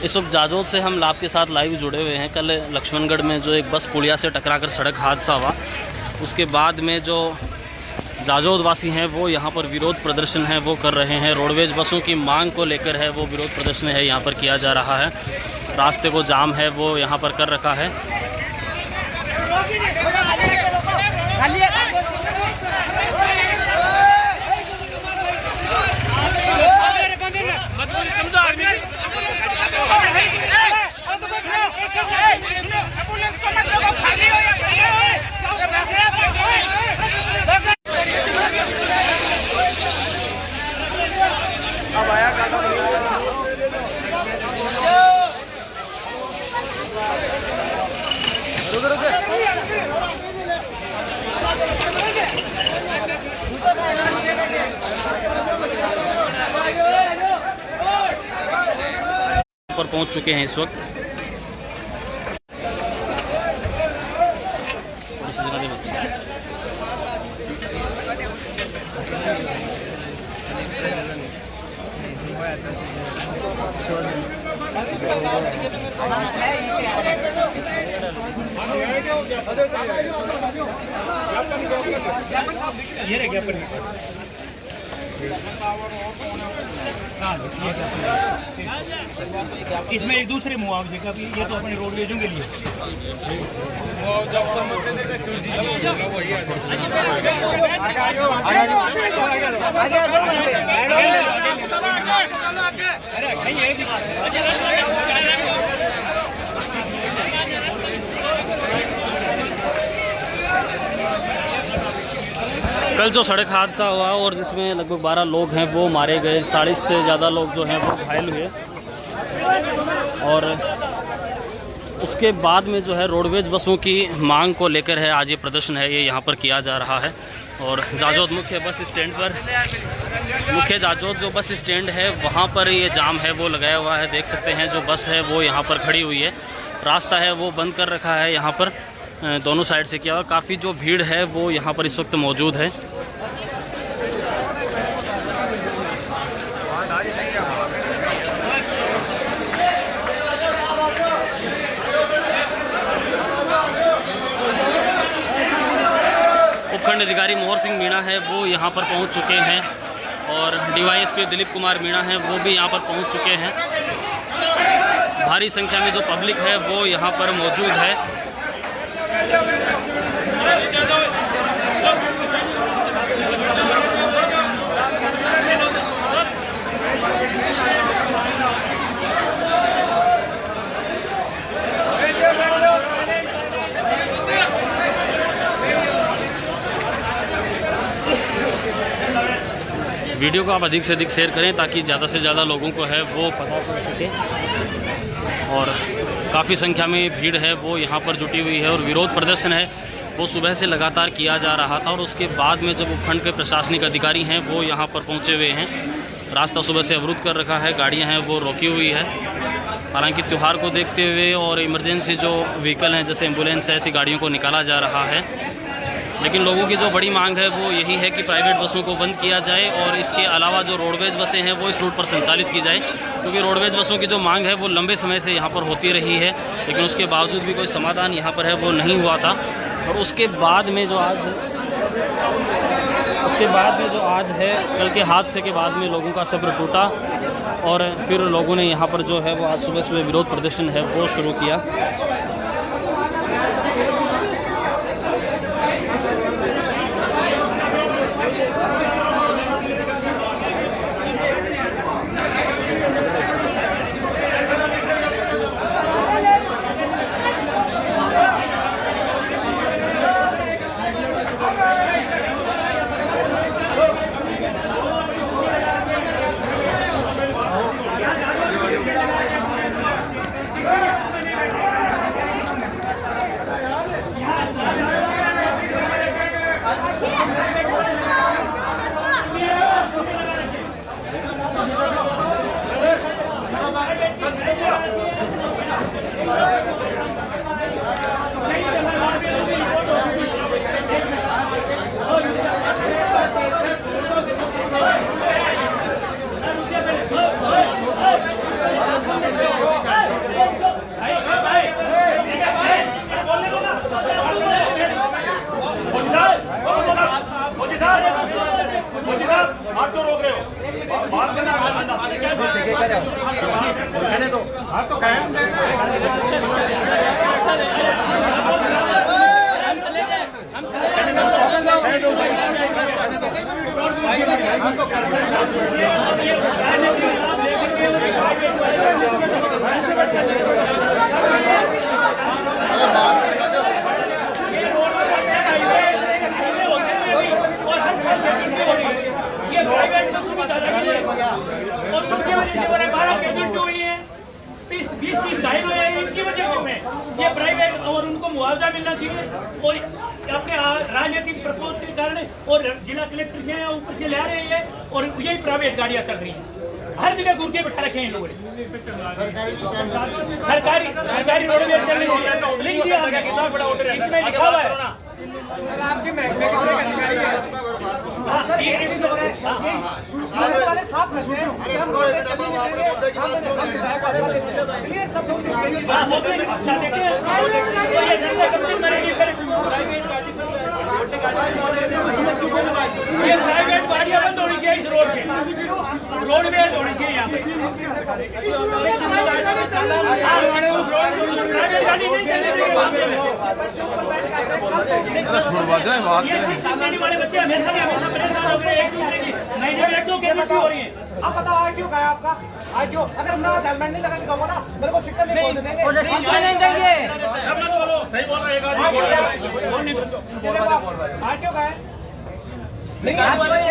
इस वक्त जाजोद से हम लाभ के साथ लाइव जुड़े हुए हैं। कल लक्ष्मणगढ़ में जो एक बस पुलिया से टकराकर सड़क हादसा हुआ, उसके बाद में जो जाजोद वासी हैं वो यहाँ पर विरोध प्रदर्शन है वो कर रहे हैं। रोडवेज बसों की मांग को लेकर है वो विरोध प्रदर्शन है यहाँ पर किया जा रहा है। रास्ते को जाम है वो यहाँ पर कर रखा है। अब आया पर पहुंच चुके हैं इस वक्त। ये रह गया पर इसमें एक दूसरे मुआवजे का भी, ये तो अपने रोडवेजों के लिए कल जो सड़क हादसा हुआ और जिसमें लगभग 12 लोग हैं वो मारे गए, 40 से ज़्यादा लोग जो हैं वो घायल हुए, और उसके बाद में जो है रोडवेज बसों की मांग को लेकर है आज ये प्रदर्शन है ये यहाँ पर किया जा रहा है। और जाजोद मुख्य बस स्टैंड पर, मुख्य जाजोद जो बस स्टैंड है वहाँ पर ये जाम है वो लगाया हुआ है। देख सकते हैं जो बस है वो यहाँ पर खड़ी हुई है, रास्ता है वो बंद कर रखा है यहाँ पर दोनों साइड से किया हुआ। काफ़ी जो भीड़ है वो यहाँ पर इस वक्त मौजूद है। उपखंड अधिकारी मोहर सिंह मीणा है वो यहाँ पर पहुँच चुके हैं और DYSP दिलीप कुमार मीणा है वो भी यहाँ पर पहुँच चुके हैं। भारी संख्या में जो पब्लिक है वो यहाँ पर मौजूद है। वीडियो को आप अधिक से अधिक शेयर करें ताकि ज़्यादा से ज़्यादा लोगों को है वो पता चल सके। और काफ़ी संख्या में भीड़ है वो यहाँ पर जुटी हुई है और विरोध प्रदर्शन है वो सुबह से लगातार किया जा रहा था। और उसके बाद में जब उपखंड के प्रशासनिक अधिकारी हैं वो यहाँ पर पहुँचे हुए हैं, रास्ता सुबह से अवरुद्ध कर रखा है, गाड़ियाँ हैं वो रोकी हुई है। हालांकि त्यौहार को देखते हुए और इमरजेंसी जो व्हीकल हैं जैसे एम्बुलेंस है ऐसी गाड़ियों को निकाला जा रहा है, लेकिन लोगों की जो बड़ी मांग है वो यही है कि प्राइवेट बसों को बंद किया जाए और इसके अलावा जो रोडवेज बसें हैं वो इस रूट पर संचालित की जाए, क्योंकि रोडवेज बसों की जो मांग है वो लंबे समय से यहाँ पर होती रही है, लेकिन उसके बावजूद भी कोई समाधान यहाँ पर है वो नहीं हुआ था। और उसके बाद में जो आज है कल के हादसे के बाद में लोगों का सब्र टूटा और फिर लोगों ने यहाँ पर जो है वो आज सुबह सुबह विरोध प्रदर्शन है वो शुरू किया। चाहिए और अपने राजनीतिक प्रपोज के कारण और जिला कलेक्टर से ऊपर से ले रहे हैं और यही प्राइवेट गाड़ियां चल रही हैं, हर जगह गुर्गे बैठा रखे हैं इन लोगों ने। सरकारी रोड में चलने लिख दिया इसमें लिखा हुआ है। आपके महकमे के अधिकारी ये प्राइवेट गाड़ियां बंद होनी चाहिए इस रोड से, रोड में होनी चाहिए यहाँ पे। प्राइवेट गाड़ी नहीं चलने देंगे वहाँ पे। सामने वाले बच्चे हमेशा परेशान हो गए एक दूसरे की, नहीं जब एक दो केस हो रही है। आप बताओ आरटीओ का है आपका? आरटीओ अगर मैं हेलमेट नहीं लगा के कहूँगा ना मेरे को सिक्का नहीं बोलने देंगे, नहीं देंगे। सही बोल रहे हैं आरटीओ का है? नहीं आप नहीं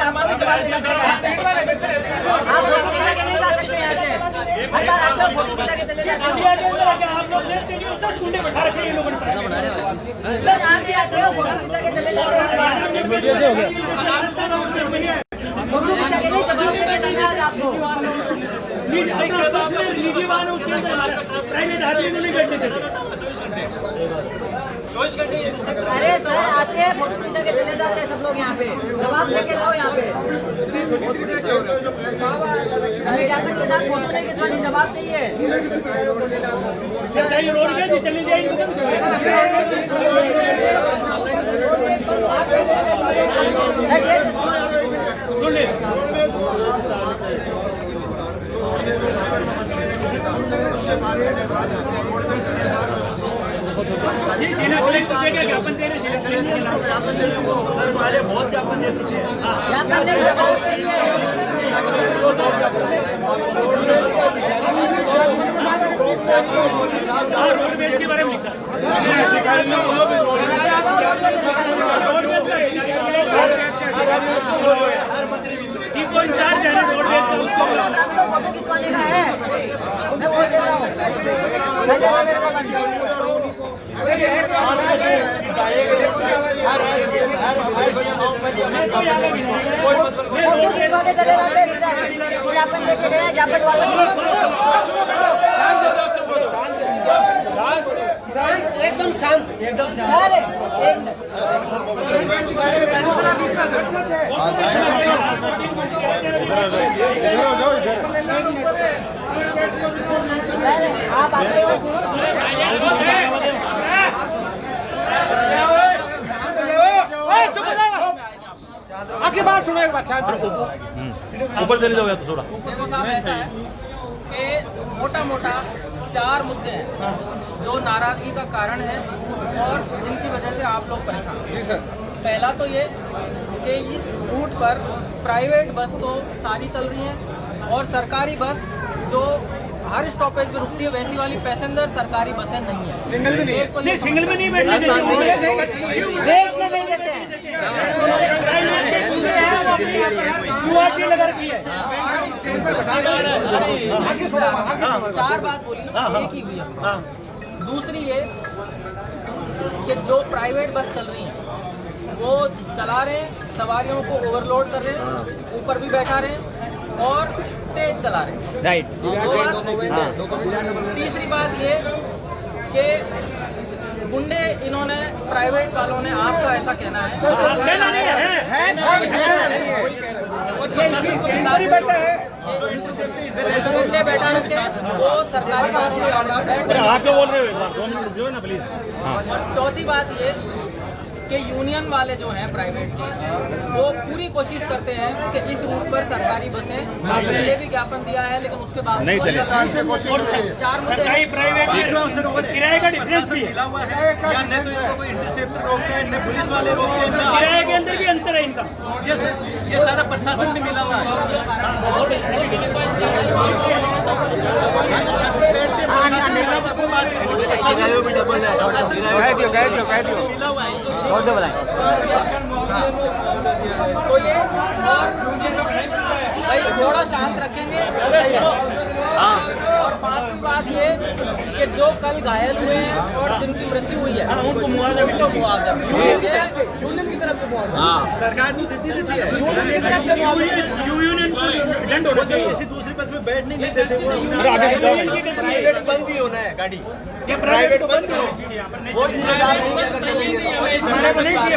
जा सकते यहाँ से, हर बार आप लोग फोटो खिंचा के चले जाते हो। आप लोग देखते हैं 10 गुंडे बैठा रखे हैं लोगों ने। आप भी आते हो फोटो खिंचा के चले जाते हो। फोटो खिंचा के नहीं जवाब देना है आपको। निजी वाहन उसके अंदर प्राइवेट आदमी नहीं बैठने देते। अरे सर आते हैं फोटो खिंचा के चले जाते हैं सब लोग यहाँ पे, जवाब लेके जाओ यहाँ पे। हमें क्या करके साथ फोटो नहीं खिंचवानी, जवाब चाहिए। सरकारी रोड में चले जाएंगे जिला कलेक्टर के ज्ञापन दे रहे हैं, बहुत ज्ञापन दे चुके हैं। रोडवेज के बारे में लिखा डिपो इंचार्ज है रोडवेज का, उसको एकदम शांत, एकदम आप आते हो आखिर बात सुनो एक बार, शांत ऊपर चले जाओ या तो थोड़ा। देखो साहब ऐसा है कि मोटा मोटा 4 मुद्दे हैं जो नाराजगी का कारण है और जिनकी वजह से आप लोग परेशान हैं। पहला तो ये कि इस रूट पर प्राइवेट बस तो सारी चल रही हैं और सरकारी बस जो हर स्टॉपेज पे रुकती है वैसी वाली पैसेंजर सरकारी बसें नहीं है। सिंगल में नहीं, सिंगल में नहीं बैठने देते, लगा रखी है। 4 बात बोली ना, एक ही हुई है। दूसरी ये कि जो प्राइवेट बस चल रही है वो चला रहे हैं, सवारियों को ओवरलोड कर रहे हैं, ऊपर भी बैठा रहे हैं और तेज चला रहे हैं। राइट। तीसरी बात ये कि गुंडे इन्होंने प्राइवेट वालों ने, आपका ऐसा कहना है गुंडे बैठा रखे वो सरकारी बसों में जो है ना प्लीज। और चौथी बात ये कि यूनियन वाले जो हैं प्राइवेट के वो पूरी कोशिश करते हैं कि इस रूट पर सरकारी बसें, पहले भी ज्ञापन दिया है लेकिन उसके बाद नहीं चले। 4 मुद्दे प्राइवेट किराए का डिफरेंस भी है, पुलिस वाले रोकते हैं, किराए के अंदर भी अंतर है इनका। ये सारा प्रशासन में मिला हुआ है। तो ये और भाई थोड़ा शांत रखेंगे। और 5वीं बात बात ये कि जो कल घायल हुए हैं और जिनकी मृत्यु हुई है उनको मुआवजा यूनियन की तरफ से सरकार तो देती है यूनियन की तरफ से यूनियन को दंड होना चाहिए। किसी दूसरी बस में बैठने नहीं देते वो प्राइवेट बंद ही होना है गाड़ी, ये प्राइवेट बंद करो। वो जिम्मेदार नहीं है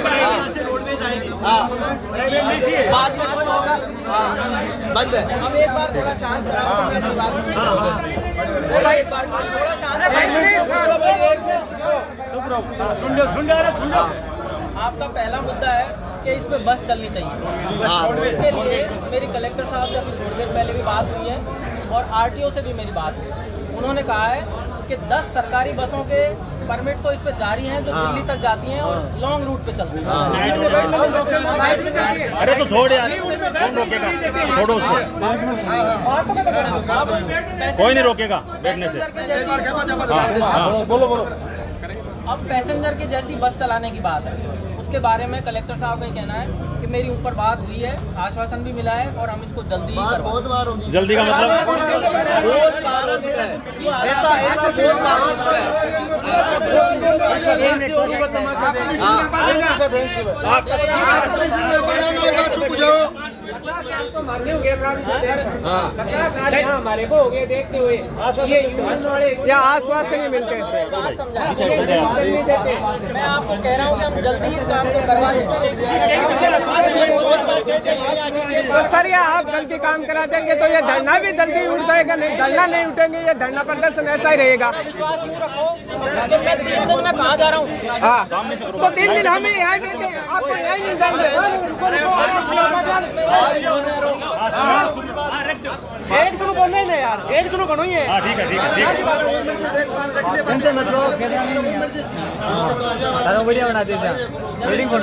रोडवेज आएगी बाद में कौन होगा बंद है। अब एक बार थोड़ा शांत रहो, मैं अपनी बात भाई एक बार थोड़ा शांत आपका पहला मुद्दा है कि इस पे बस चलनी चाहिए। इसके लिए मेरी कलेक्टर साहब से अभी थोड़ी देर पहले भी बात हुई है और आरटीओ से भी मेरी बात हुई। उन्होंने कहा है कि 10 सरकारी बसों के परमिट तो इस पे जारी हैं जो दिल्ली तक जाती हैं और लॉन्ग रूट पे चलती हैं। अरे तो छोड़ यार, कौन रोकेगा? छोड़ो उसको, कोई नहीं रोकेगा बैठने से। बोलो अब पैसेंजर की जैसी बस चलाने की बात है, उसके बारे में कलेक्टर साहब का ये कहना है कि मेरी ऊपर बात हुई है, आश्वासन भी मिला है और हम इसको जल्दी ही करवाएंगे। बहुत बार होगी। जल्दी का मतलब आपको मारने हो गया साहब, 50 साल यहाँ हमारे को हो गए देखते हुए। ये यूनियन वाले या आश्वासन ही मिलते हैं, मैं आपको कह रहा हूँ कि हम जल्दी इस काम को करवा देंगे। तो सर ये आप जल्दी काम करा देंगे तो ये धरना भी जल्दी उठ जाएगा। नहीं धरना नहीं उठेंगे, ये धरना प्रदर्शन ऐसा ही रहेगा। विश्वास यूँ रखो कि मैं 3 दिन में कहाँ जा रहा हूँ। हाँ तो 3 दिन हमें यहाँ के आपको नहीं मिल जाएंगे। एक दिन बोले ना यार, एक दिन बनो ही है। ठीक है वीडियो बना दीजिए। मीटिंग ऐसा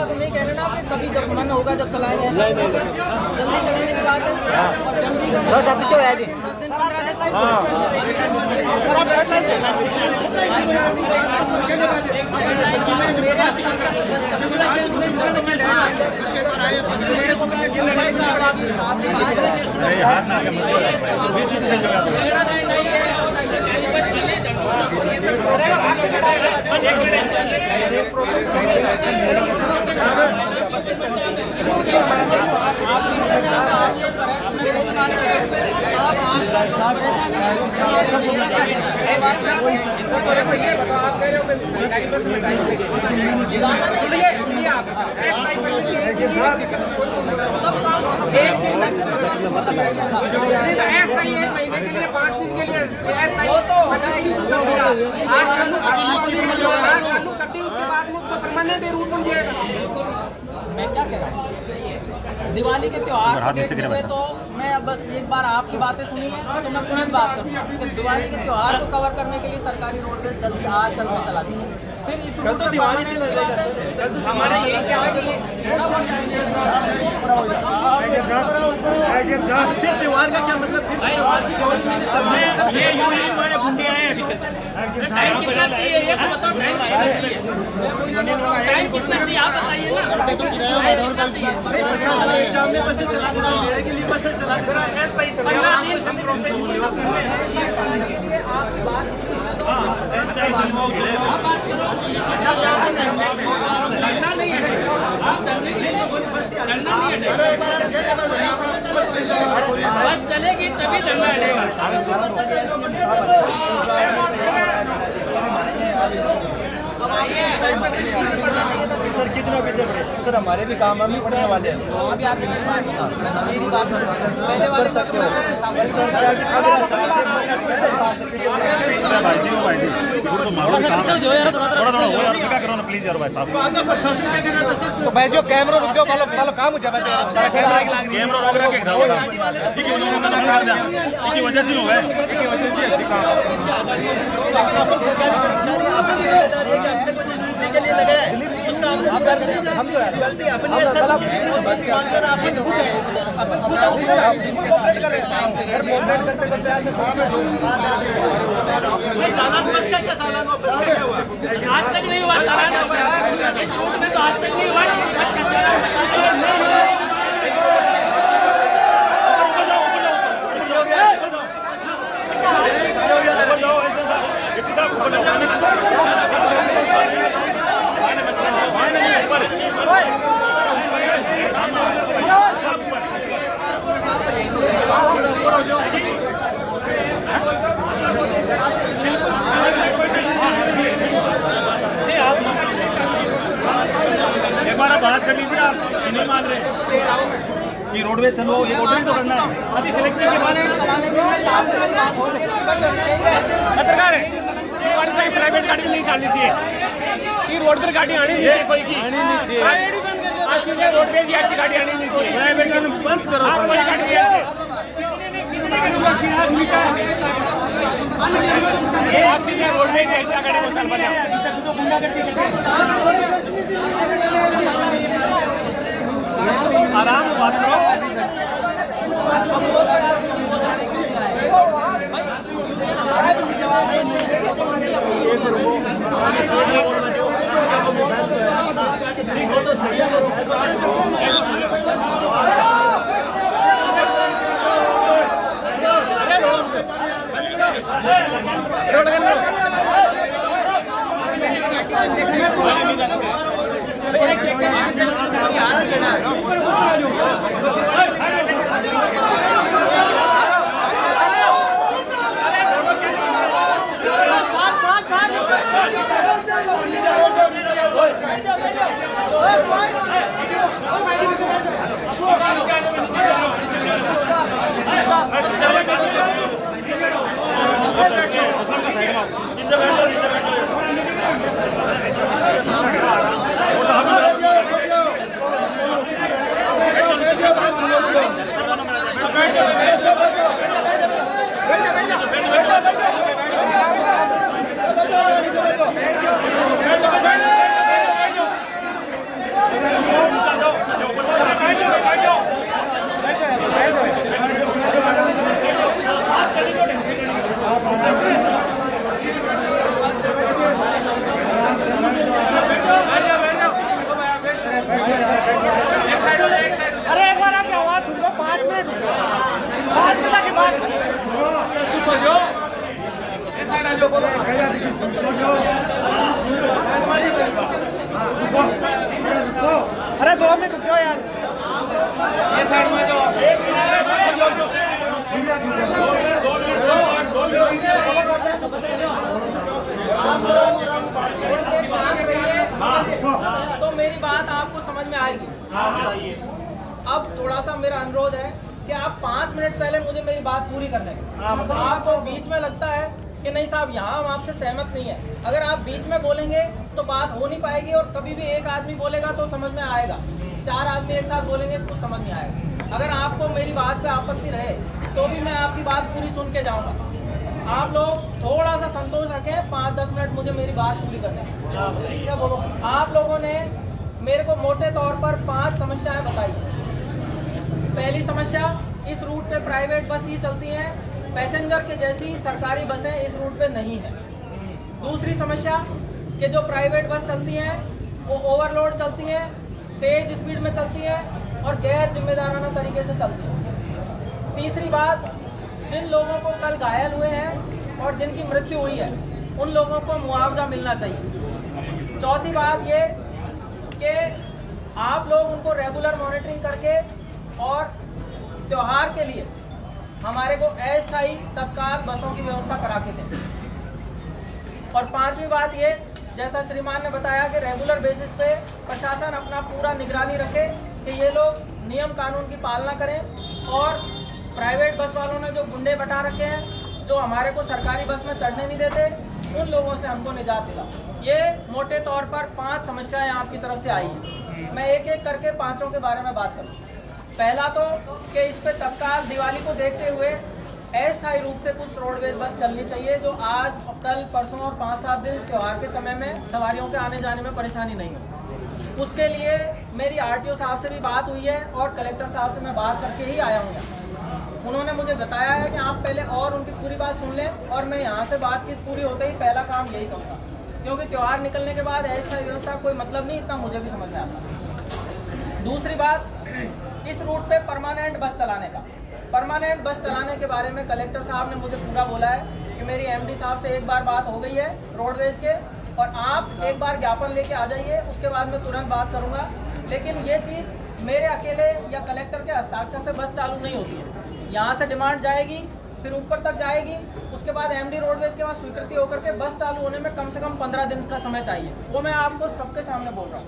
तो नहीं कह रहे ना कि कभी जब मन होगा जब चलाएंगे। जल्दी चलाने की बात है और जल्दी का 10 दिन 15 दिन ऐसा ही 1 महीने के लिए 5 दिन के लिए ऐसा ही आज चालू कर दी, उसके बाद में उसको परमानेंट रूट बन जाएगा। मैं क्या कह रहा हूँ, दिवाली के त्योहार को देखते हुए तो मैं अब बस एक बार आपकी बातें सुनी है तो मैं तुरंत बात करूँगा कि दिवाली के त्योहार को कवर करने के लिए सरकारी रोडवेज जल्दी आज कल में चला दी। फिर इस रूट पर दिवाली चला जाएगा हमारा ये क्या है कि फिर त्योहार का क्या मतलब? फिर त्योहार की कौन सी ये यूनियन वाले गुंडे आए अभी तक। टाइम कितना चाहिए ये तो बताओ, टाइम कितना चाहिए आप बताइए ना। कितना चाहिए एग्जाम में बसें चला देना, मेरे के लिए बसें चला देना। बस चलेगी तभी धरना हटेगा। सर कितना पीछे पड़े? सर हमारे भी काम हम ही पढ़ने वाले हैं। अभी आते मैं बात मैं तो मेरी बात पहले वाले सकते हो। प्लीज यार भाई साहब, प्रशासन क्या कर रहा था सर? तो भाई जो कैमरा रुक जाओ, वालों काम हो जाए। कैमरा कैमरा रोक रहा की वजह से हुआ है, की वजह से ऐसी काम। लेकिन अपन सरकारी कर्मचारी आपकी जिम्मेदारी है कि अपने को जिस ड्यूटी के लिए लगे उसका आप हम जो है गलती अपनी है सर, अपन खुद है, अपन खुद कोऑपरेट कर रहे हैं। कोऑपरेट करते करते चालान बस का क्या चालान वापस क्या हुआ? आज तक नहीं हुआ चालान, इस रूट में तो आज तक नहीं हुआ किसी बस का चालान। एक बार बात कर लीजिए, आप नहीं मान रहे कि रोडवे चलो, ये रोडवे तो करना है। अभी कलेक्टर के बारे में चलाने के लिए पत्रकार है, प्राइवेट गाड़ी नहीं चलनी चाहिए, रोड पर गाड़ी आनी नहीं चाहिए कोई की, प्राइवेट ही बंद कर दो, रोड पे ऐसी गाड़ी आनी नहीं चाहिए, प्राइवेट बंद करो। रोडवेज ऐसा गाड़ी को चल बना आराम बात करो। अरे 2 मिनट रुक जाओ यार, ये साइड में जाओ। तो मेरी बात आपको समझ में आएगी। अब थोड़ा सा मेरा अनुरोध है कि आप 5 मिनट पहले मुझे मेरी बात पूरी करने दें। आपको बीच में लगता है कि नहीं साहब यहाँ हम आपसे सहमत नहीं है, अगर आप बीच में बोलेंगे तो बात हो नहीं पाएगी, और कभी भी एक आदमी बोलेगा तो समझ में आएगा, 4 आदमी एक साथ बोलेंगे तो समझ नहीं आएगा। अगर आपको मेरी बात पे आपत्ति रहे तो भी मैं आपकी बात पूरी सुन के जाऊँगा। आप लोग थोड़ा सा संतोष रखें, 5-10 मिनट मुझे मेरी बात पूरी करने दें। आप लोगों ने मेरे को मोटे तौर पर 5 समस्याएं बताई। पहली समस्या, इस रूट पे प्राइवेट बस ही चलती हैं, पैसेंजर के जैसी सरकारी बसें इस रूट पे नहीं है। दूसरी समस्या कि जो प्राइवेट बस चलती हैं वो ओवरलोड चलती हैं, तेज स्पीड में चलती हैं और गैर जिम्मेदाराना तरीके से चलती हैं। तीसरी बात, जिन लोगों को कल घायल हुए हैं और जिनकी मृत्यु हुई है उन लोगों को मुआवजा मिलना चाहिए। चौथी बात ये कि आप लोग उनको रेगुलर मॉनिटरिंग करके और त्योहार के लिए हमारे को अस्थायी तत्काल बसों की व्यवस्था करा के दें। और पांचवी बात ये, जैसा श्रीमान ने बताया कि रेगुलर बेसिस पे प्रशासन अपना पूरा निगरानी रखे कि ये लोग नियम कानून की पालना करें, और प्राइवेट बस वालों ने जो गुंडे बैठा रखे हैं जो हमारे को सरकारी बस में चढ़ने नहीं देते, उन लोगों से हमको निजात दिला। ये मोटे तौर पर 5 समस्याएं आपकी तरफ से आई हैं। मैं एक एक करके 5 के बारे में बात करूँ। पहला तो कि इस पे तत्काल दिवाली को देखते हुए अस्थायी रूप से कुछ रोडवेज बस चलनी चाहिए, जो आज कल परसों और 5-7 दिन त्योहार के समय में सवारियों के आने जाने में परेशानी नहीं हो। उसके लिए मेरी आरटीओ साहब से भी बात हुई है और कलेक्टर साहब से मैं बात करके ही आया हूँ। उन्होंने मुझे बताया है कि आप पहले और उनकी पूरी बात सुन लें, और मैं यहाँ से बातचीत पूरी होते ही पहला काम यही करूँगा, क्योंकि त्यौहार निकलने के बाद अस्थायी व्यवस्था कोई मतलब नहीं, इतना मुझे भी समझ में आता। दूसरी बात, इस रूट पे परमानेंट बस चलाने का, परमानेंट बस चलाने के बारे में कलेक्टर साहब ने मुझे पूरा बोला है कि मेरी एमडी साहब से एक बार बात हो गई है रोडवेज के, और आप एक बार ज्ञापन लेके आ जाइए, उसके बाद मैं तुरंत बात करूंगा। लेकिन ये चीज़ मेरे अकेले या कलेक्टर के हस्ताक्षर से बस चालू नहीं होती है। यहाँ से डिमांड जाएगी, फिर ऊपर तक जाएगी, उसके बाद एमडी रोडवेज के पास स्वीकृति होकर के बस चालू होने में कम से कम 15 दिन का समय चाहिए। वो मैं आपको सबके सामने बोल रहा हूँ।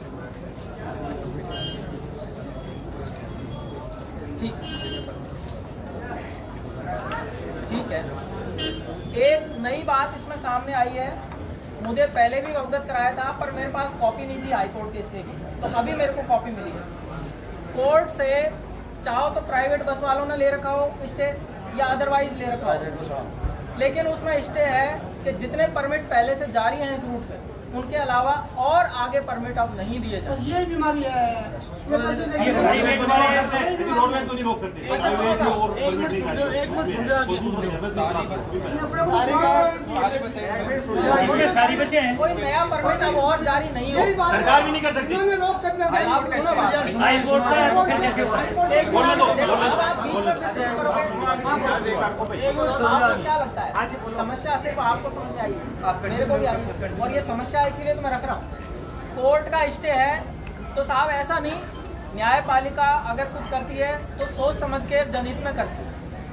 ठीक है। एक नई बात इसमें सामने आई है, मुझे पहले भी अवगत कराया था पर मेरे पास कॉपी नहीं थी हाईकोर्ट के स्टे की, तो अभी मेरे को कॉपी मिली है। कोर्ट से चाहो तो प्राइवेट बस वालों ने ले रखा हो स्टे या अदरवाइज ले रखा हो, लेकिन उसमें स्टे है कि जितने परमिट पहले से जारी हैं इस रूट पे, उनके अलावा और आगे परमिट अब नहीं दिए जाए। ये बीमारी है, सारी बसें हैं, कोई नया परमिट अब और जारी नहीं हो, सरकार भी नहीं कर सकती। हाईकोर्ट का एडवोकेट जैसे आपको क्या लगता है समस्या सिर्फ आपको समझ में आई, मेरे को भी आई, और ये समस्या इसीलिए तो मैं रख रहा हूँ। कोर्ट का स्टे है तो साहब ऐसा नहीं, न्यायपालिका अगर कुछ करती है तो सोच समझ के जनहित में करती है।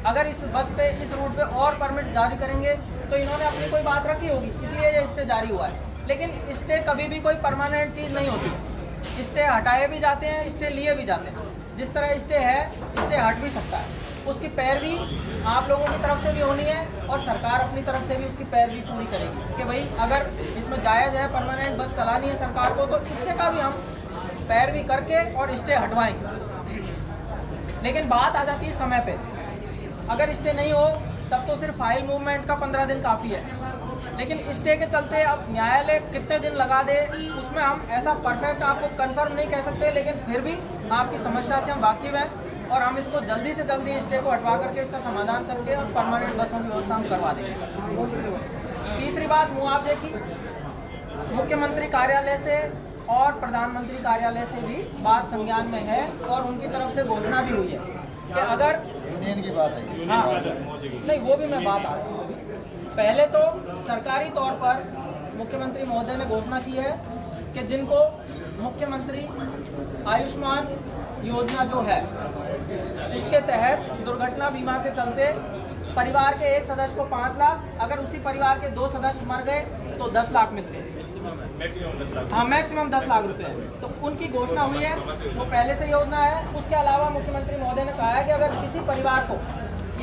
अगर इस बस पे इस रूट पे और परमिट जारी करेंगे तो इन्होंने अपनी कोई बात रखी होगी, इसलिए ये स्टे जारी हुआ है। लेकिन स्टे कभी भी कोई परमानेंट चीज़ नहीं होती, स्टे हटाए भी जाते हैं, स्टे लिए भी जाते हैं। जिस तरह स्टे है स्टे हट भी सकता है, उसकी पैरवी आप लोगों की तरफ से भी होनी है और सरकार अपनी तरफ से भी उसकी पैरवी पूरी करेगी कि भाई अगर इसमें जायज़ है परमानेंट बस चलानी है सरकार को तो स्टे का भी हम पैरवी करके और स्टे हटवाएंगे। लेकिन बात आ जाती है समय पे, अगर स्टे नहीं हो तब तो सिर्फ फाइल मूवमेंट का 15 दिन काफ़ी है, लेकिन स्टे के चलते अब न्यायालय कितने दिन लगा दे उसमें हम ऐसा परफेक्ट आपको कंफर्म नहीं कह सकते, लेकिन फिर भी आपकी समस्या से हम वाकिफ हैं और हम इसको जल्दी से जल्दी स्टे को हटवा करके इसका समाधान करके और परमानेंट बसों की व्यवस्था हम करवा देंगे। तीसरी बात मुआवजे की, मुख्यमंत्री कार्यालय से और प्रधानमंत्री कार्यालय से भी बात संज्ञान में है और उनकी तरफ से घोषणा भी हुई है कि अगर यूनियन की बात है, हाँ नहीं वो भी मैं बात आ रही हूँ। पहले तो सरकारी तौर पर मुख्यमंत्री महोदय ने घोषणा की है कि जिनको मुख्यमंत्री आयुष्मान योजना जो है उसके तहत दुर्घटना बीमा के चलते परिवार के एक सदस्य को 5 लाख, अगर उसी परिवार के 2 सदस्य मर गए तो 10 लाख मिलते हैं, हाँ मैक्सिमम 10 लाख रुपए। तो उनकी घोषणा हुई है, वो पहले से योजना है। उसके अलावा मुख्यमंत्री महोदय ने कहा है कि अगर किसी परिवार को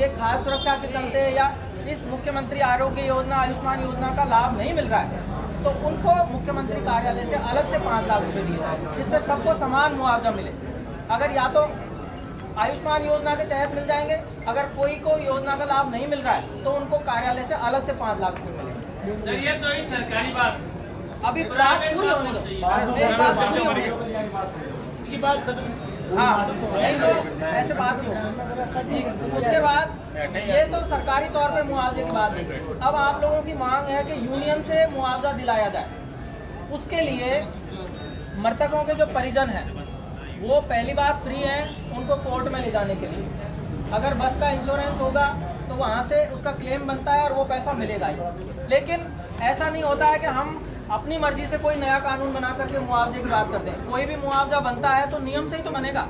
ये खाद्य सुरक्षा के चलते या इस मुख्यमंत्री आरोग्य योजना आयुष्मान योजना का लाभ नहीं मिल रहा है तो उनको मुख्यमंत्री कार्यालय से अलग से 5 लाख रुपए दिए जाए, जिससे सबको समान मुआवजा मिले। अगर या तो आयुष्मान योजना के तहत मिल जाएंगे, अगर कोई को योजना का लाभ नहीं मिल रहा है तो उनको कार्यालय से अलग से 5 लाख रुपए मिलेंगे। ये तो ही सरकारी बात, अभी बात पूरी होने दो, मेरी बात पूरी होने दो। हाँ नहीं तो ऐसे बात नहीं हो। उसके बाद ये तो सरकारी तौर पे मुआवजे की बात है। अब आप लोगों की मांग है कि यूनियन से मुआवजा दिलाया जाए। उसके लिए मृतकों के जो परिजन हैं वो पहली बात फ्री हैं उनको कोर्ट में ले जाने के लिए। अगर बस का इंश्योरेंस होगा तो वहाँ से उसका क्लेम बनता है और वो पैसा मिलेगा ही। लेकिन ऐसा नहीं होता है कि हम अपनी मर्जी से कोई नया कानून बना करके मुआवजे की बात करते हैं। कोई भी मुआवजा बनता है तो नियम से ही तो बनेगा,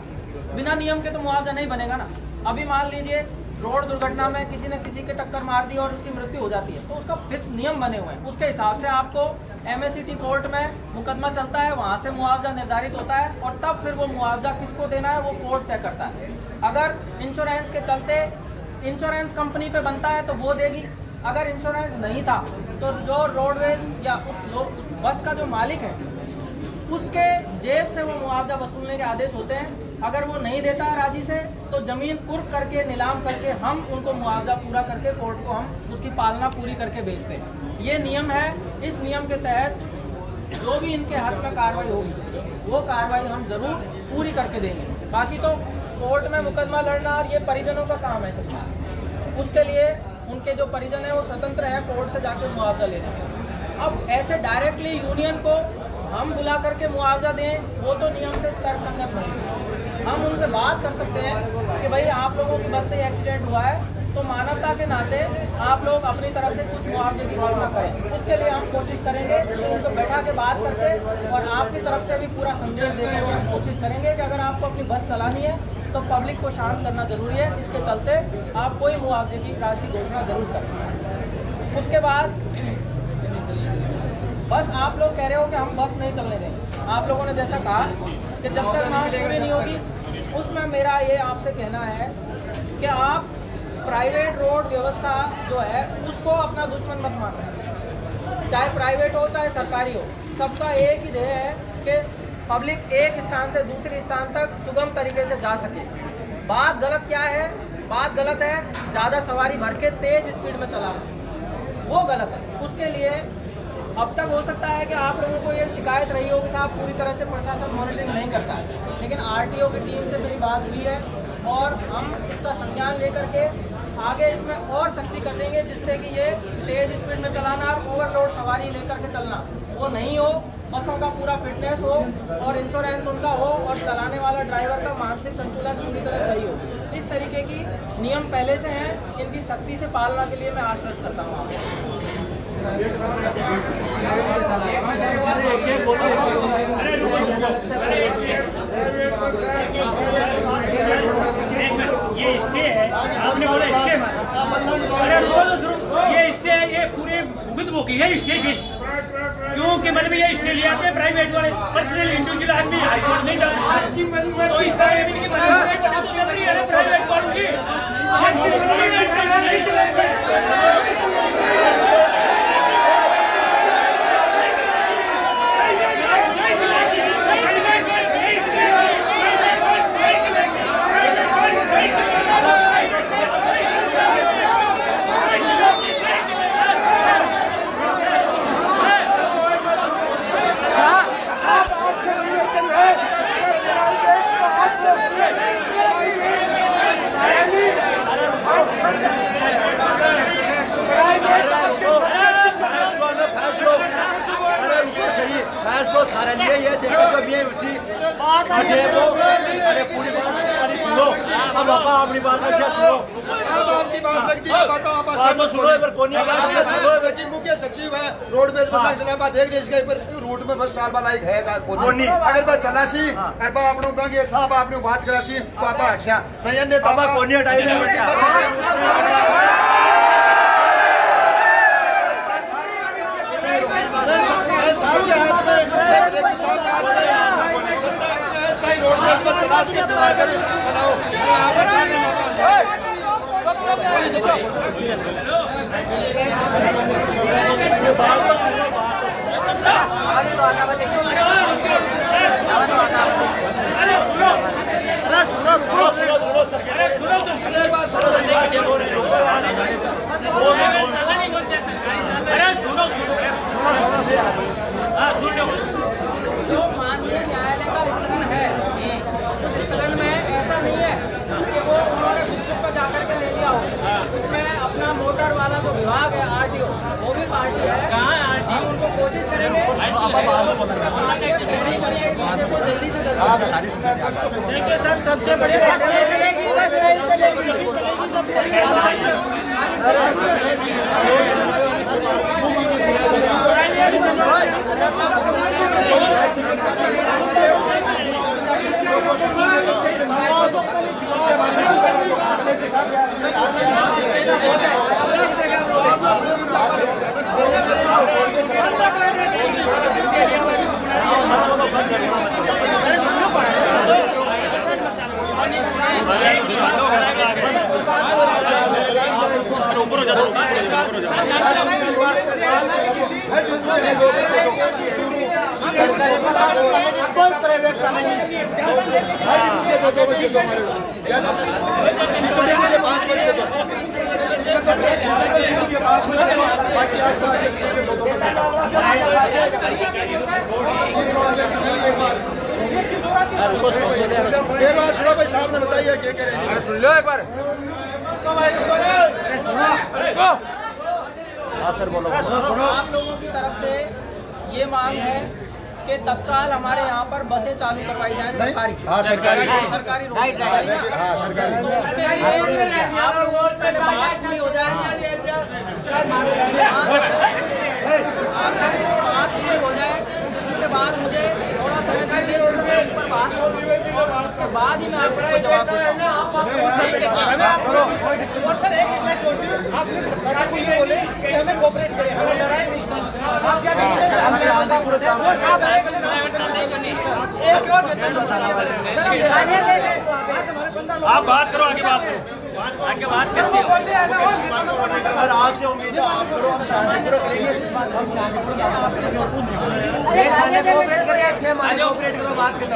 बिना नियम के तो मुआवजा नहीं बनेगा ना। अभी मान लीजिए रोड दुर्घटना में किसी ने किसी के टक्कर मार दी और उसकी मृत्यु हो जाती है तो उसका फिक्स नियम बने हुए हैं, उसके हिसाब से आपको MACT कोर्ट में मुकदमा चलता है, वहाँ से मुआवजा निर्धारित होता है और तब फिर वो मुआवजा किसको देना है वो कोर्ट तय करता है। अगर इंश्योरेंस के चलते इंश्योरेंस कंपनी पे बनता है तो वो देगी, अगर इंश्योरेंस नहीं था तो जो रोडवेज या उस बस का जो मालिक है उसके जेब से वो मुआवजा वसूलने के आदेश होते हैं। अगर वो नहीं देता है राजी से तो ज़मीन कुर्क करके नीलाम करके हम उनको मुआवजा पूरा करके कोर्ट को हम उसकी पालना पूरी करके भेजते हैं। ये नियम है, इस नियम के तहत जो भी इनके हक में कार्रवाई होगी वो कार्रवाई हम ज़रूर पूरी करके देंगे। बाकी तो कोर्ट में मुकदमा लड़ना और ये परिजनों का काम है सब, उसके लिए उनके जो परिजन है वो स्वतंत्र है कोर्ट से जाकर मुआवजा लेना। अब ऐसे डायरेक्टली यूनियन को हम बुला करके मुआवजा दें वो तो नियम से तर्कसंगत नहीं। हम उनसे बात कर सकते हैं कि भाई आप लोगों की बस से एक्सीडेंट हुआ है, तो मानवता के नाते आप लोग अपनी तरफ से कुछ मुआवजे की घोषणा करें। उसके लिए हम कोशिश करेंगे कि उनको बैठा के बात करके और आपकी तरफ से भी पूरा संदेश देने की हम कोशिश करेंगे कि अगर आपको अपनी बस चलानी है तो पब्लिक को शांत करना जरूरी है। इसके चलते आप कोई मुआवजे की राशि घोषणा जरूर करें। उसके बाद बस आप लोग कह रहे हो कि हम बस नहीं चलने देंगे। आप लोगों ने जैसा कहा कि जब तक मांग पूरी नहीं होगी, उसमें मेरा ये आपसे कहना है कि आप प्राइवेट रोड व्यवस्था जो है उसको अपना दुश्मन मत मानो। चाहे प्राइवेट हो चाहे सरकारी हो, सबका एक ही ध्येय है कि पब्लिक एक स्थान से दूसरे स्थान तक सुगम तरीके से जा सके। बात गलत क्या है? बात गलत है ज़्यादा सवारी भर के तेज स्पीड में चलाना, वो गलत है। उसके लिए अब तक हो सकता है कि आप लोगों को ये शिकायत रही हो कि साहब पूरी तरह से प्रशासन मॉनिटरिंग नहीं करता है, लेकिन आरटीओ की टीम से मेरी बात हुई है और हम इसका संज्ञान लेकर के आगे इसमें और सख्ती कर देंगे, जिससे कि ये तेज स्पीड में चलाना और ओवरलोड सवारी लेकर के चलना वो नहीं हो। बसों का पूरा फिटनेस हो और इंश्योरेंस उनका हो और चलाने वाला ड्राइवर का मानसिक संतुलन पूरी तरह सही हो। इस तरीके की नियम पहले से हैं, इनकी सख्ती से पालना के लिए मैं आश्वस्त करता हूँ आपको। ये स्टे है, आपने बोला स्टे माना, ये स्टे है, ये पूरे भुगत की है स्टे की, क्योंकि मतलब ये स्टे ले आते हैं प्राइवेट वाले, पर्सनल इंडिविजुअल आदमी हाईकोर्ट नहीं जा सकता। तो इस तरह की प्राइवेट वालों की अपनी बात आपकी बात लगती है, मुख्य सचिव है रोडवेज बस चला देख रहे इसके रूट में बस साल वाला एक है अगर बस चला सी अरबा आपने कहेंगे साहब आपने बात करा सी तो आप हटसा नहीं अन्य रोडवेज बस चला के चलाओ जो माननीय न्यायालय का स्थगन है, उस स्थगन में ऐसा नहीं है कि वो उन्होंने गुपचुप पर जाकर के ले लिया हो। उसमें अपना मोटर वाला जो विभाग है आरटीओ, वो भी पार्टी है। हम उनको कोशिश करेंगे जल्दी से जल्दी। देखिए सर, सबसे बड़ी प्राइवेट का नहीं एक बार सुनो भाई साहब ने बताइए क्या करेंगे, सुन लो एक बार। सर बोलो। आप लोगों की तरफ से ये मांग है कि तत्काल हमारे यहाँ पर बसें चालू करवाई जाएं सरकारी। हाँ सरकारी सरकारी रोड। हाँ सरकारी। तो उसके लिए आप लोगों की पहले बात पूरी हो जाए, बात पूरी हो जाए, उसके बाद मुझे थोड़ा समय दीजिए ऊपर बात, और उसके बाद ही मैं आपको जवाब दूँगा। और सर एक रिक्वेस्ट होती है, आप प्रशासन को ये बोले कि हमें कोऑपरेट करें, हमें लड़ाई नहीं करनी। आप क्या करते हैं? वो साहब आए एक और आप बात करो, आगे बात करो, आगे बात करो। बोलते हैं ना, और आपसे उम्मीद है आप करो, हम शांतिपूर्वक करेंगे, हम शांतिपूर्वक कोऑपरेट करिए, हमारे कोऑपरेट करो, बात करते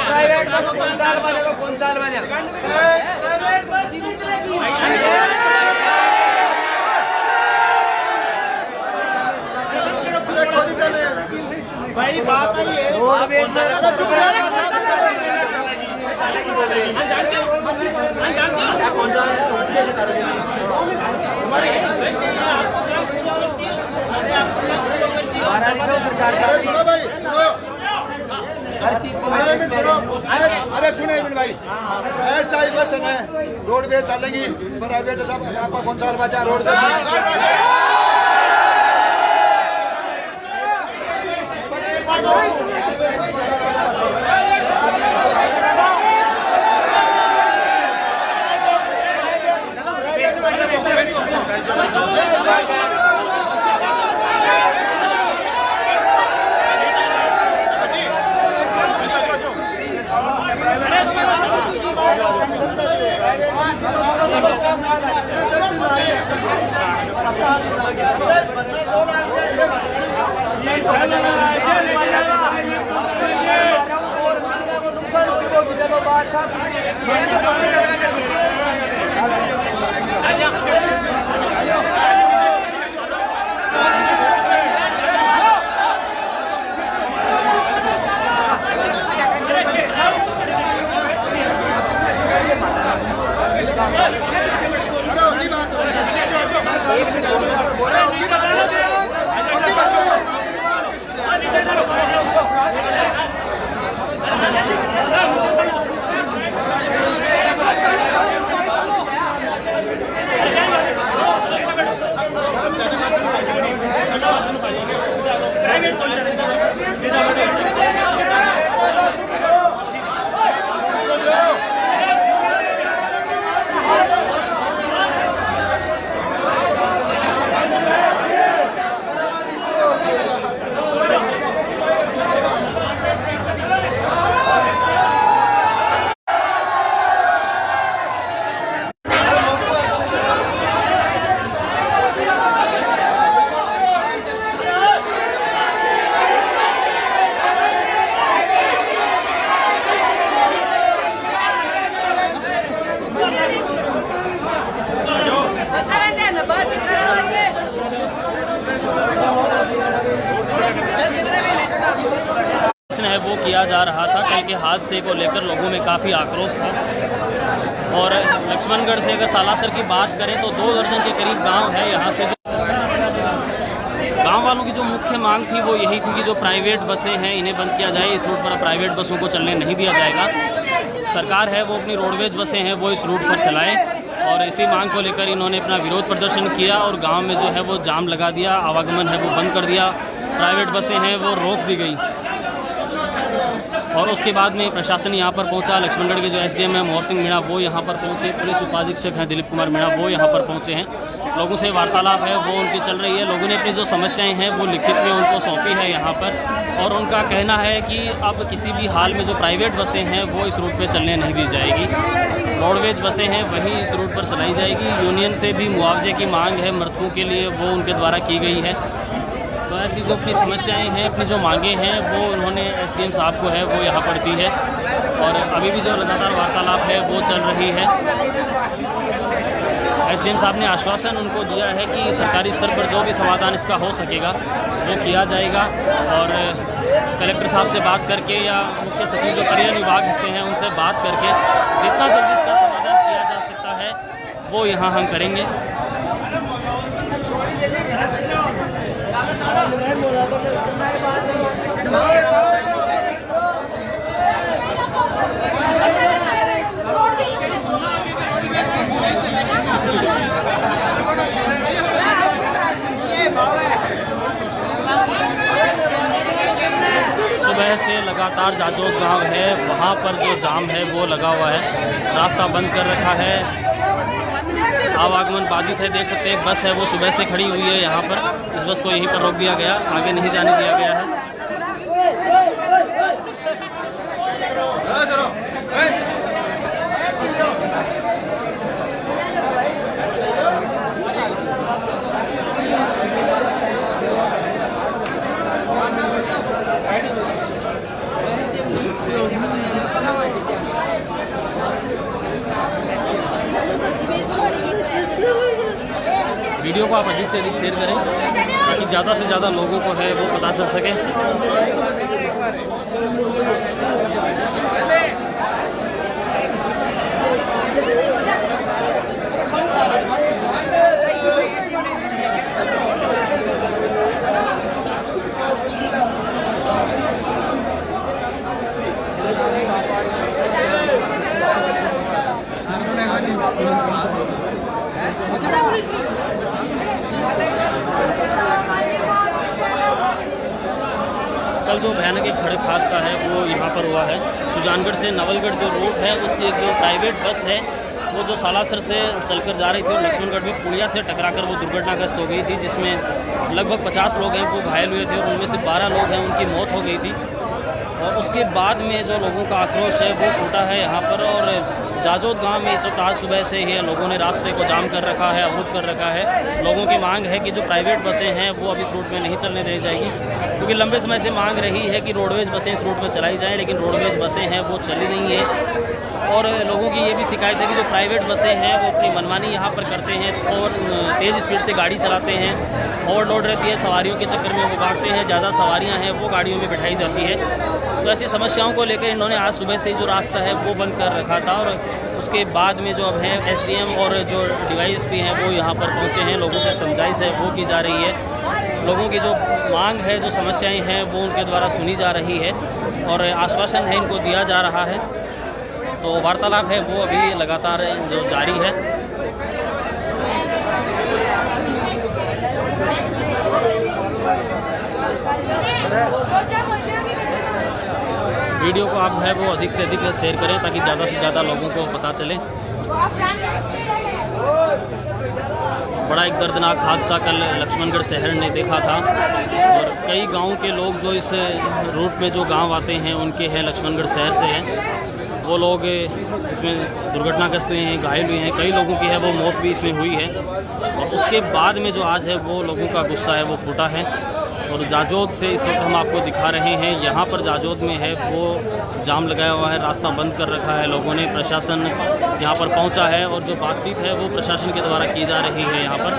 प्राइवेट बस कौन साल बने भाई बात है ये सरकार। सुनो भाई, सुनो, हर चीज को अरे सुनो एक मिनट भाई, ऐस टाइप बस है रोड पे चलेंगी, प्राइवेट सब आपका कौन सा बचा रोड पे है वो किया जा रहा था। कल के हादसे को लेकर लोगों में काफ़ी आक्रोश था और लक्ष्मणगढ़ से अगर सालासर की बात करें तो 2 दर्जन के करीब गांव है। यहाँ से गांव वालों की जो मुख्य मांग थी वो यही थी कि जो प्राइवेट बसें हैं इन्हें बंद किया जाए, इस रूट पर प्राइवेट बसों को चलने नहीं दिया जाएगा। सरकार है वो अपनी रोडवेज बसें हैं वो इस रूट पर चलाएं और इसी मांग को लेकर इन्होंने अपना विरोध प्रदर्शन किया और गांव में जो है वो जाम लगा दिया, आवागमन है वो बंद कर दिया, प्राइवेट बसें हैं वो रोक दी गई। और उसके बाद में प्रशासन यहाँ पर पहुँचा। लक्ष्मणगढ़ के जो एसडीएम है मोहर सिंह मीणा वो यहाँ पर पहुँचे, पुलिस उपाधीक्षक हैं दिलीप कुमार मीणा वो यहाँ पर पहुँचे हैं। लोगों से वार्तालाप है वो उनकी चल रही है। लोगों ने अपनी जो समस्याएं हैं वो लिखित में उनको सौंपी है यहाँ पर और उनका कहना है कि अब किसी भी हाल में जो प्राइवेट बसें हैं वो इस रूट पर चलने नहीं दी जाएगी, रोडवेज बसें हैं वही इस रूट पर चलाई जाएगी। यूनियन से भी मुआवजे की मांग है मृतकों के लिए वो उनके द्वारा की गई है। तो ऐसी जो अपनी समस्याएं हैं, अपनी जो मांगें हैं वो उन्होंने एसडीएम साहब को है वो यहाँ पर दी है और अभी भी जो लगातार वार्तालाप है वो चल रही है। एसडीएम साहब ने आश्वासन उनको दिया है कि सरकारी स्तर पर जो भी समाधान इसका हो सकेगा वो किया जाएगा और कलेक्टर साहब से बात करके या मुख्य सचिव जो पर्यटन विभाग से हैं उनसे बात करके जितना जल्दी इसका समाधान किया जा सकता है वो यहाँ हम करेंगे। सुबह से लगातार जाजोद गांव है, वहाँ पर जो जाम है वो लगा हुआ है, रास्ता बंद कर रखा है, आवागमन बाधित है। देख सकते हैं एक बस है वो सुबह से खड़ी हुई है यहाँ पर, इस बस को यहीं पर रोक दिया गया, आगे नहीं जाने दिया गया है। वीडियो को आप अधिक से अधिक शेयर करें ताकि ज़्यादा से ज़्यादा लोगों को है वो पता चल सके। कल जो भयानक एक सड़क हादसा है वो यहाँ पर हुआ है। सुजानगढ़ से नवलगढ़ जो रूट है उसकी एक जो प्राइवेट बस है वो जो सालासर से चलकर जा रही थी और लक्ष्मणगढ़ में पुलिया से टकराकर वो दुर्घटनाग्रस्त हो गई थी, जिसमें लगभग 50 लोग हैं वो घायल हुए थे और उनमें से 12 लोग हैं उनकी मौत हो गई थी। और उसके बाद में जो लोगों का आक्रोश है वो फूटा है यहाँ पर। और जाजोद गांव में इस वक्त आज सुबह से ही लोगों ने रास्ते को जाम कर रखा है, अवरुद्ध कर रखा है। लोगों की मांग है कि जो प्राइवेट बसें हैं वो अब इस रूट में नहीं चलने दी जाएगी, क्योंकि लंबे समय से मांग रही है कि रोडवेज बसें इस रूट में चलाई जाएँ, लेकिन रोडवेज बसें हैं वो चली नहीं है। और लोगों की ये भी शिकायत है कि जो प्राइवेट बसें हैं वो अपनी मनमानी यहाँ पर करते हैं और तेज़ स्पीड से गाड़ी चलाते हैं, ओवरलोड रहती है, सवारियों के चक्कर में वो भागते हैं, ज़्यादा सवारियाँ हैं वो गाड़ियों में बिठाई जाती है। तो ऐसी समस्याओं को लेकर इन्होंने आज सुबह से ही जो रास्ता है वो बंद कर रखा था। और उसके बाद में जो अब है SDM और जो DYSP हैं वो यहाँ पर पहुँचे हैं, लोगों से समझाइश है वो की जा रही है, लोगों की जो मांग है, जो समस्याएं हैं वो उनके द्वारा सुनी जा रही है और आश्वासन है इनको दिया जा रहा है। तो वार्तालाप है वो अभी लगातार जो जारी है। वीडियो को आप है वो अधिक से अधिक शेयर करें ताकि ज़्यादा से ज़्यादा लोगों को पता चले। बड़ा एक दर्दनाक हादसा कल लक्ष्मणगढ़ शहर ने देखा था और कई गांव के लोग जो इस रूट में जो गांव आते हैं उनके हैं लक्ष्मणगढ़ शहर से हैं, वो लोग इसमें दुर्घटनाग्रस्त हुए हैं, घायल हुए हैं, कई लोगों की है वो मौत भी इसमें हुई है। और उसके बाद में जो आज है वो लोगों का गुस्सा है वो फूटा है। और जाजोद से इस वक्त हम आपको दिखा रहे हैं, यहाँ पर जाजोद में है वो जाम लगाया हुआ है, रास्ता बंद कर रखा है लोगों ने, प्रशासन यहाँ पर पहुँचा है और जो बातचीत है वो प्रशासन के द्वारा की जा रही है यहाँ पर।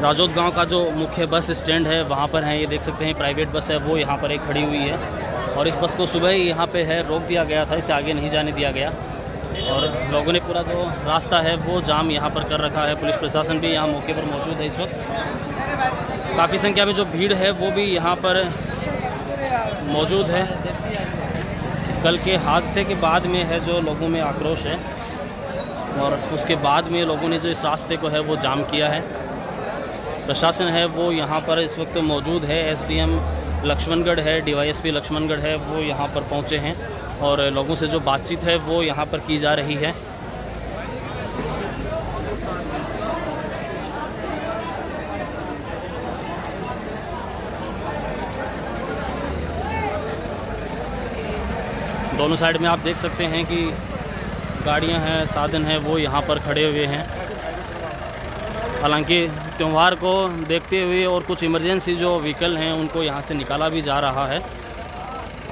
जाजोद गांव का जो मुख्य बस स्टैंड है वहाँ पर है, ये देख सकते हैं प्राइवेट बस है वो यहाँ पर एक खड़ी हुई है और इस बस को सुबह ही यहाँ पे है रोक दिया गया था, इसे आगे नहीं जाने दिया गया और लोगों ने पूरा जो रास्ता है वो जाम यहाँ पर कर रखा है। पुलिस प्रशासन भी यहाँ मौके पर मौजूद है। इस वक्त काफ़ी संख्या में जो भीड़ है वो भी यहाँ पर मौजूद है। कल के हादसे के बाद में है जो लोगों में आक्रोश है और उसके बाद में लोगों ने जो इस रास्ते को है वो जाम किया है। प्रशासन है वो यहाँ पर इस वक्त मौजूद है। एसडीएम लक्ष्मणगढ़ है, डीवाईएसपी लक्ष्मणगढ़ है वो यहाँ पर पहुँचे हैं और लोगों से जो बातचीत है वो यहाँ पर की जा रही है। दोनों साइड में आप देख सकते हैं कि गाड़ियां हैं, साधन हैं वो यहाँ पर खड़े हुए हैं। हालांकि त्यौहार को देखते हुए और कुछ इमरजेंसी जो व्हीकल हैं उनको यहाँ से निकाला भी जा रहा है।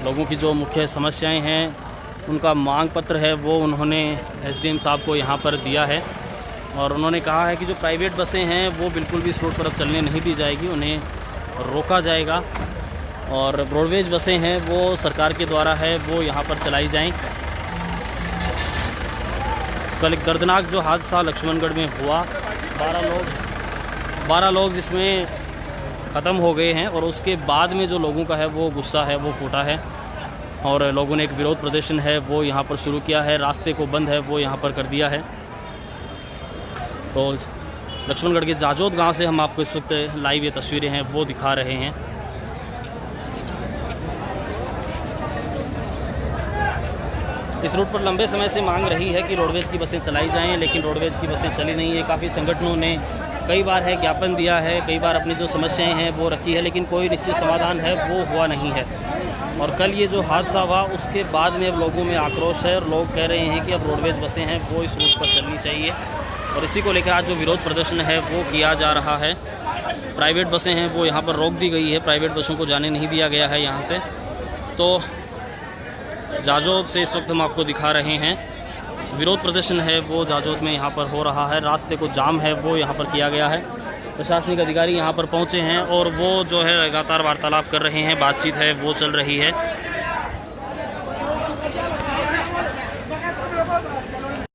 लोगों की जो मुख्य समस्याएं हैं उनका मांग पत्र है वो उन्होंने एसडीएम साहब को यहाँ पर दिया है और उन्होंने कहा है कि जो प्राइवेट बसें हैं वो बिल्कुल भी इस रोड पर अब चलने नहीं दी जाएगी, उन्हें रोका जाएगा और ब्रॉडवेज बसें हैं वो सरकार के द्वारा है वो यहाँ पर चलाई जाएं। कल एक दर्दनाक जो हादसा लक्ष्मणगढ़ में हुआ, 12 लोग जिसमें ख़त्म हो गए हैं और उसके बाद में जो लोगों का है वो गुस्सा है वो फूटा है और लोगों ने एक विरोध प्रदर्शन है वो यहाँ पर शुरू किया है। रास्ते को बंद है वो यहाँ पर कर दिया है। तो लक्ष्मणगढ़ के जाजोद गांव से हम आपको इस वक्त लाइव ये तस्वीरें हैं वो दिखा रहे हैं। इस रूट पर लंबे समय से मांग रही है कि रोडवेज की बसें चलाई जाएं, लेकिन रोडवेज की बसें चली नहीं है। काफ़ी संगठनों ने कई बार है ज्ञापन दिया है, कई बार अपनी जो समस्याएं हैं वो रखी है, लेकिन कोई निश्चित समाधान है वो हुआ नहीं है। और कल ये जो हादसा हुआ उसके बाद में अब लोगों में आक्रोश है और लोग कह रहे हैं कि अब रोडवेज बसें हैं वो इस रूट पर चलनी चाहिए और इसी को लेकर आज जो विरोध प्रदर्शन है वो किया जा रहा है। प्राइवेट बसें हैं वो यहाँ पर रोक दी गई है, प्राइवेट बसों को जाने नहीं दिया गया है यहाँ से। तो जाजोद से इस वक्त हम आपको दिखा रहे हैं विरोध प्रदर्शन है वो जाजोद में यहाँ पर हो रहा है। रास्ते को जाम है वो यहाँ पर किया गया है। प्रशासनिक अधिकारी यहाँ पर पहुँचे हैं और वो जो है लगातार वार्तालाप कर रहे हैं, बातचीत है वो चल रही है।